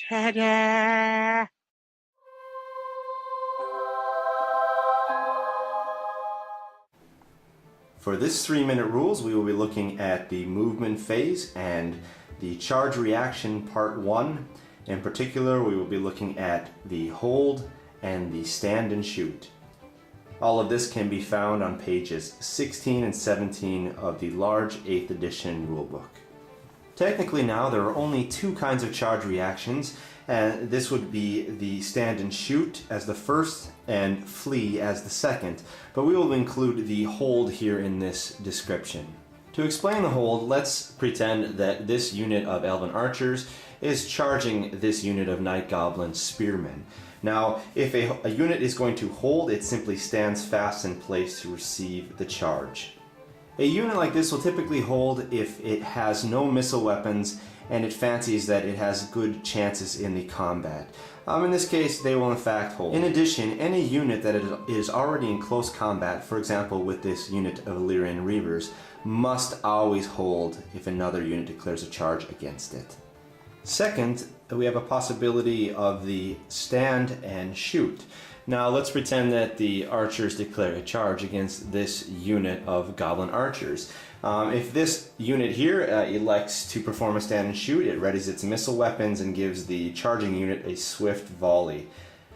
Ta-da! For this 3-minute rules, we will be looking at the movement phase and the charge reaction part 1. In particular, we will be looking at the hold and the stand and shoot. All of this can be found on pages 16 and 17 of the large 8th edition rulebook. Technically now there are only 2 kinds of charge reactions, and this would be the stand and shoot as the first and flee as the second, but we will include the hold here in this description. To explain the hold, let's pretend that this unit of Elven Archers is charging this unit of Night Goblin Spearmen. Now, if a unit is going to hold, it simply stands fast in place to receive the charge. A unit like this will typically hold if it has no missile weapons and it fancies that it has good chances in the combat. In this case, they will in fact hold. In addition, any unit that is already in close combat, for example with this unit of Illyrian Reavers, must always hold if another unit declares a charge against it. Second, we have a possibility of the stand and shoot. Now let's pretend that the archers declare a charge against this unit of Goblin Archers. If this unit here elects to perform a stand and shoot, it readies its missile weapons and gives the charging unit a swift volley.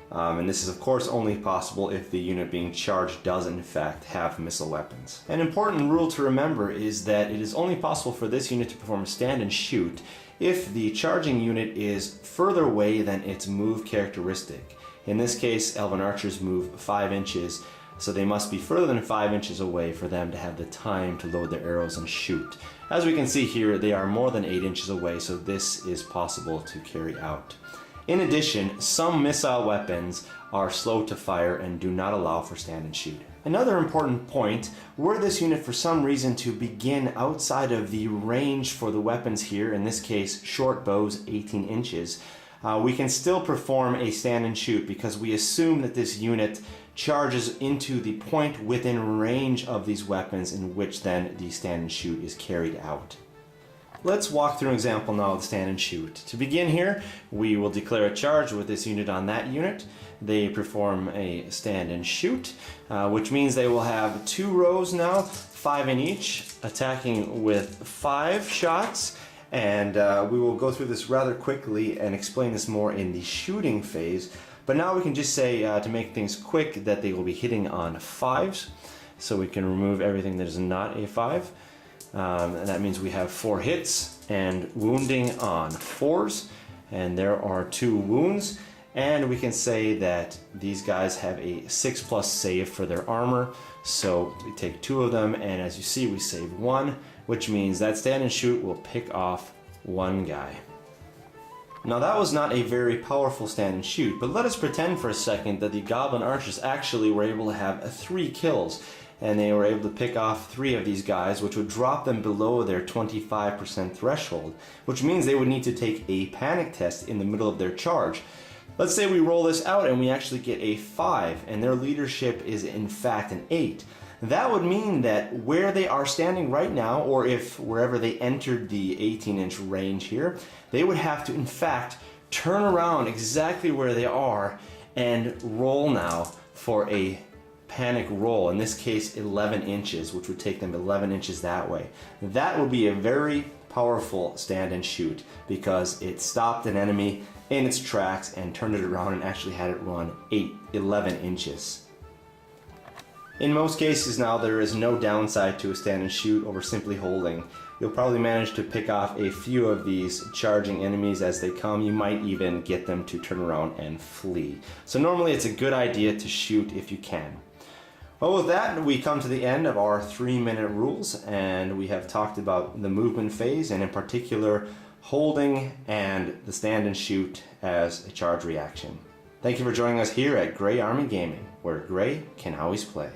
And this is of course only possible if the unit being charged does in fact have missile weapons. An important rule to remember is that it is only possible for this unit to perform a stand and shoot if the charging unit is further away than its move characteristic. In this case, Elven Archers move 5 inches, so they must be further than 5 inches away for them to have the time to load their arrows and shoot. As we can see here, they are more than 8 inches away, so this is possible to carry out. In addition, some missile weapons are slow to fire and do not allow for stand and shoot. Another important point, were this unit for some reason to begin outside of the range for the weapons here, in this case short bows 18 inches, we can still perform a stand and shoot because we assume that this unit charges into the point within range of these weapons in which then the stand and shoot is carried out. Let's walk through an example now of the stand and shoot. To begin here, we will declare a charge with this unit on that unit. They perform a stand and shoot, which means they will have 2 rows now, 5 in each, attacking with 5 shots. And we will go through this rather quickly and explain this more in the shooting phase. But now we can just say, to make things quick, that they will be hitting on 5s. So we can remove everything that is not a 5. And that means we have 4 hits and wounding on 4s. And there are 2 wounds. And we can say that these guys have a 6+ save for their armor. So we take 2 of them, and as you see, we save 1, which means that stand and shoot will pick off 1 guy. Now that was not a very powerful stand and shoot, but let us pretend for a second that the Goblin Archers actually were able to have 3 kills, and they were able to pick off 3 of these guys, which would drop them below their 25% threshold, which means they would need to take a panic test in the middle of their charge. Let's say we roll this out and we actually get a 5, and their leadership is in fact an 8. That would mean that where they are standing right now, or if wherever they entered the 18-inch range here, they would have to in fact turn around exactly where they are and roll now for a panic roll, in this case 11 inches, which would take them 11 inches that way. That would be a very powerful stand and shoot because it stopped an enemy in its tracks and turned it around and actually had it run 11 inches. In most cases now, there is no downside to a stand and shoot over simply holding. You'll probably manage to pick off a few of these charging enemies as they come. You might even get them to turn around and flee. So normally it's a good idea to shoot if you can. Well, with that, we come to the end of our 3-minute rules, and we have talked about the movement phase, and in particular holding and the stand and shoot as a charge reaction. Thank you for joining us here at Grey Army Gaming, where Grey can always play.